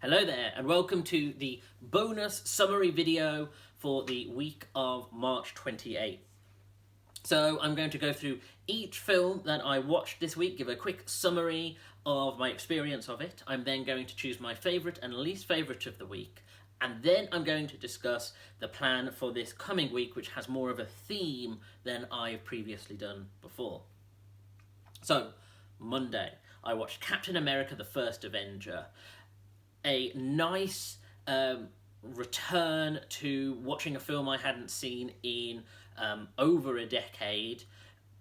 Hello there and welcome to the bonus summary video for the week of March 28th. So I'm going to go through each film that I watched this week, give a quick summary of my experience of it. I'm then going to choose my favourite and least favourite of the week, and then I'm going to discuss the plan for this coming week, which has more of a theme than I've previously done before. So, Monday, I watched Captain America the First Avenger. A nice return to watching a film I hadn't seen in over a decade,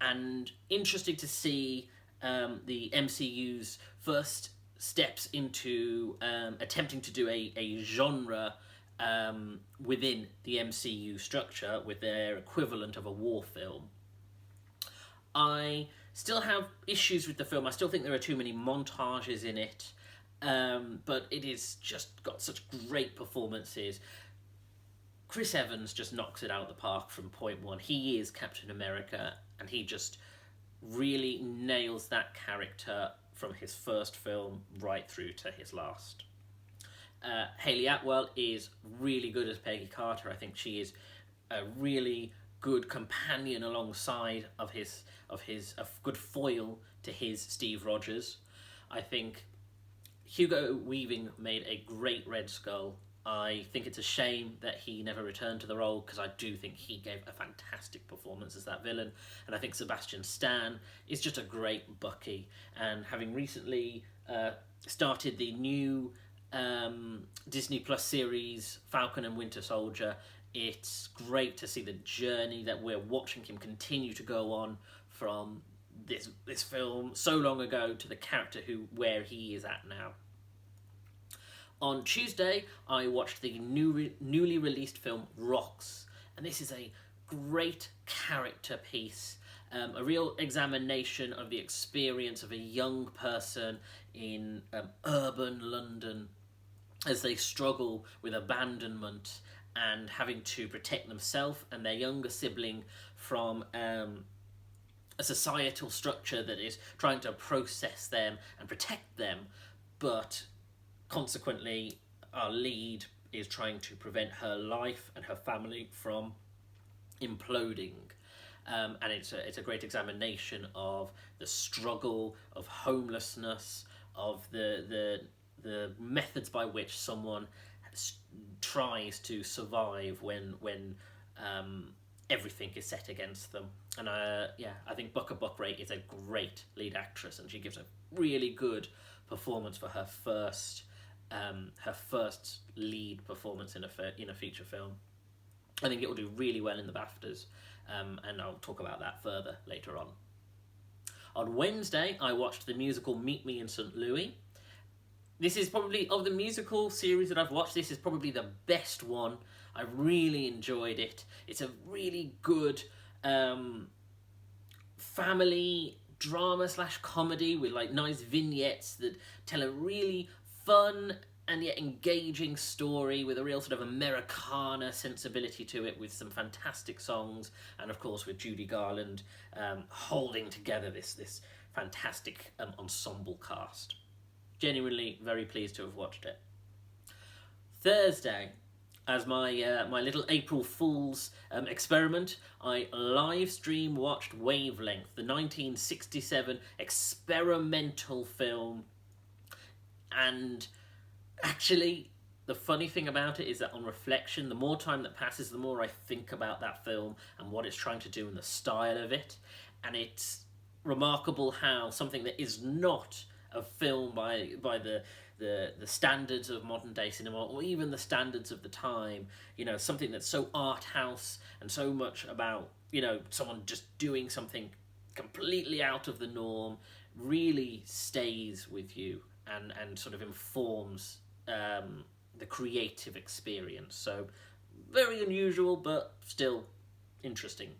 and interesting to see the MCU's first steps into attempting to do a genre within the MCU structure with their equivalent of a war film. I still have issues with the film. I still think there are too many montages in it. But it is just got such great performances. Chris Evans just knocks it out of the park from point one. He is Captain America, and he just really nails that character from his first film right through to his last. Hayley Atwell is really good as Peggy Carter. I think she is a really good companion alongside of a good foil to his Steve Rogers. I think Hugo Weaving made a great Red Skull. I think it's a shame that he never returned to the role, because I do think he gave a fantastic performance as that villain. And I think Sebastian Stan is just a great Bucky. And having recently started the new Disney Plus series Falcon and Winter Soldier, it's great to see the journey that we're watching him continue to go on from this film so long ago to the character where he is at now. On Tuesday, I watched the newly released film Rocks, and this is a great character piece, a real examination of the experience of a young person in urban London as they struggle with abandonment and having to protect themselves and their younger sibling from a societal structure that is trying to process them and protect them, but consequently our lead is trying to prevent her life and her family from imploding. And it's a great examination of the struggle of homelessness, of the methods by which someone tries to survive when everything is set against them. And I think Bukka Buckrate is a great lead actress, and she gives a really good performance for her first lead performance in a feature film. I think it will do really well in the BAFTAs, and I'll talk about that further later on. On Wednesday, I watched the musical Meet Me in St. Louis. This is probably, of the musical series that I've watched, this is probably the best one. I really enjoyed it. It's a really good family drama / comedy with like nice vignettes that tell a really fun and yet engaging story with a real sort of Americana sensibility to it, with some fantastic songs, and of course with Judy Garland holding together this fantastic ensemble cast. Genuinely very pleased to have watched it. Thursday, as my little April Fool's experiment, I live stream watched Wavelength, the 1967 experimental film. And actually, the funny thing about it is that on reflection, the more time that passes, the more I think about that film and what it's trying to do and the style of it. And it's remarkable how something that is not a film by the standards of modern day cinema, or even the standards of the time, something that's so art house and so much about, someone just doing something completely out of the norm, really stays with you and sort of informs the creative experience. So very unusual, but still interesting.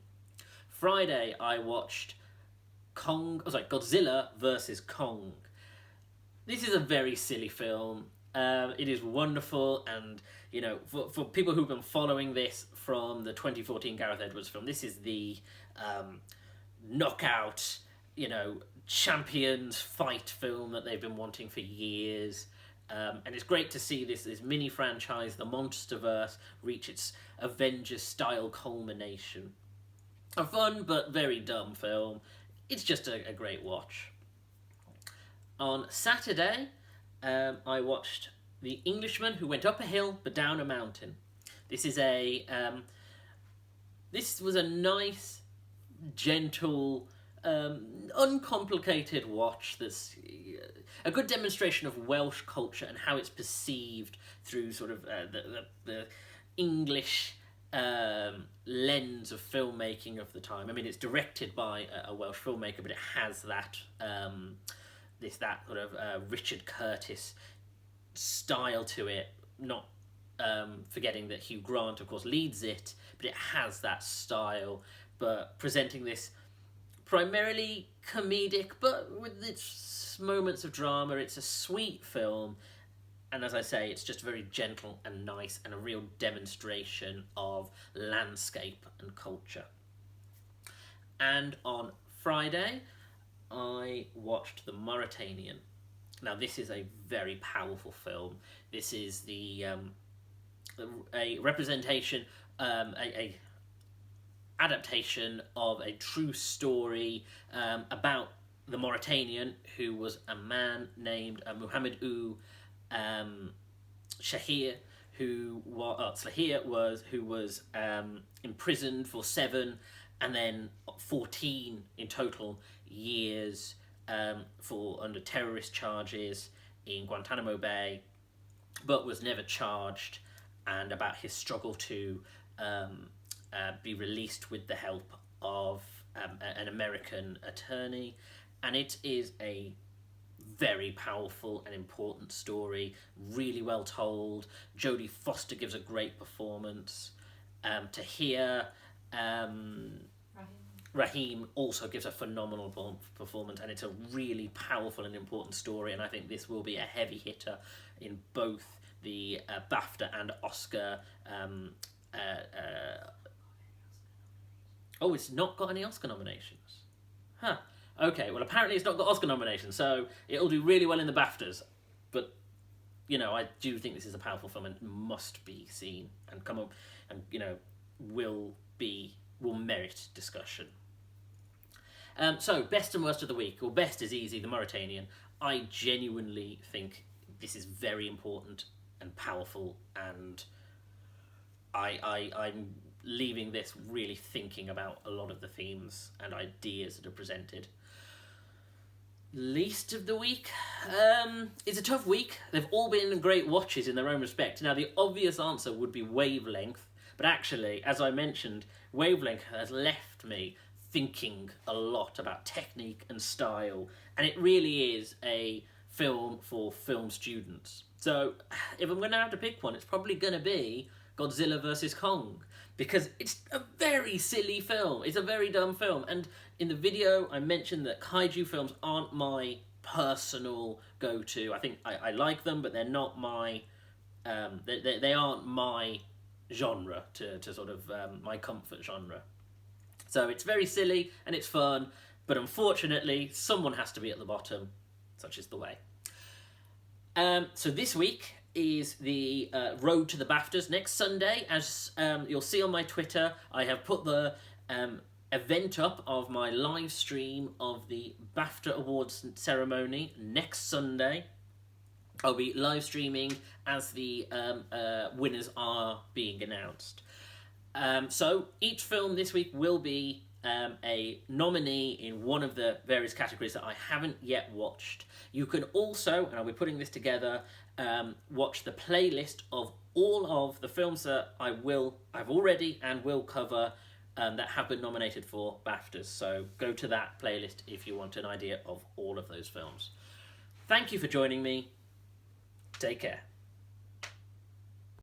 Friday, I watched Godzilla versus Kong. This is a very silly film. It is wonderful, and for people who've been following this from the 2014 Gareth Edwards film, this is the knockout, champions fight film that they've been wanting for years. And it's great to see this mini franchise, the Monsterverse, reach its Avenger style culmination. A fun but very dumb film. It's just a great watch. On Saturday, I watched The Englishman Who Went Up a Hill but Down a Mountain. This is this was a nice, gentle, uncomplicated watch that's a good demonstration of Welsh culture and how it's perceived through sort of the English lens of filmmaking of the time. I mean, it's directed by a Welsh filmmaker, but it has that that sort of Richard Curtis style to it, not forgetting that Hugh Grant, of course, leads it, but it has that style, but presenting this primarily comedic, but with its moments of drama. It's a sweet film, and as I say, it's just very gentle and nice, and a real demonstration of landscape and culture. And on Friday, I watched The Mauritanian. Now, this is a very powerful film. This is a representation, a adaptation of a true story about the Mauritanian, who was a man named Muhammad Shahir, who was imprisoned for 7 and then 14 in total years for under terrorist charges in Guantanamo Bay, but was never charged, and about his struggle to be released with the help of an American attorney. And it is a very powerful and important story, really well told. Jodie Foster gives a great performance. Tahir Rahim also gives a phenomenal performance, and it's a really powerful and important story, and I think this will be a heavy hitter in both the BAFTA and Oscar. It's not got any Oscar nominations. Huh. Okay, well, apparently it's not got Oscar nominations, so it'll do really well in the BAFTAs. But, I do think this is a powerful film and must be seen and come up and, will merit discussion. So, best and worst of the week. Well, best is easy, The Mauritanian. I genuinely think this is very important and powerful, and I'm leaving this really thinking about a lot of the themes and ideas that are presented. Least of the week? It's a tough week. They've all been great watches in their own respect. Now, the obvious answer would be Wavelength, but actually, as I mentioned, Wavelength has left me thinking a lot about technique and style, and it really is a film for film students. So, if I'm going to have to pick one, it's probably going to be Godzilla vs. Kong, because it's a very silly film. It's a very dumb film, and in the video I mentioned that kaiju films aren't my personal go-to. I think I like them, but they're not my they aren't my genre to sort of my comfort genre. So it's very silly and it's fun, but unfortunately someone has to be at the bottom. Such is the way. So this week is the road to the BAFTAs next Sunday. As you'll see on my Twitter, I have put the event up of my live stream of the BAFTA Awards ceremony next Sunday. I'll be live streaming as the winners are being announced. So each film this week will be a nominee in one of the various categories that I haven't yet watched. You can also, and I'll be putting this together, watch the playlist of all of the films that I've already and will cover that have been nominated for BAFTAs. So go to that playlist if you want an idea of all of those films. Thank you for joining me. Take care.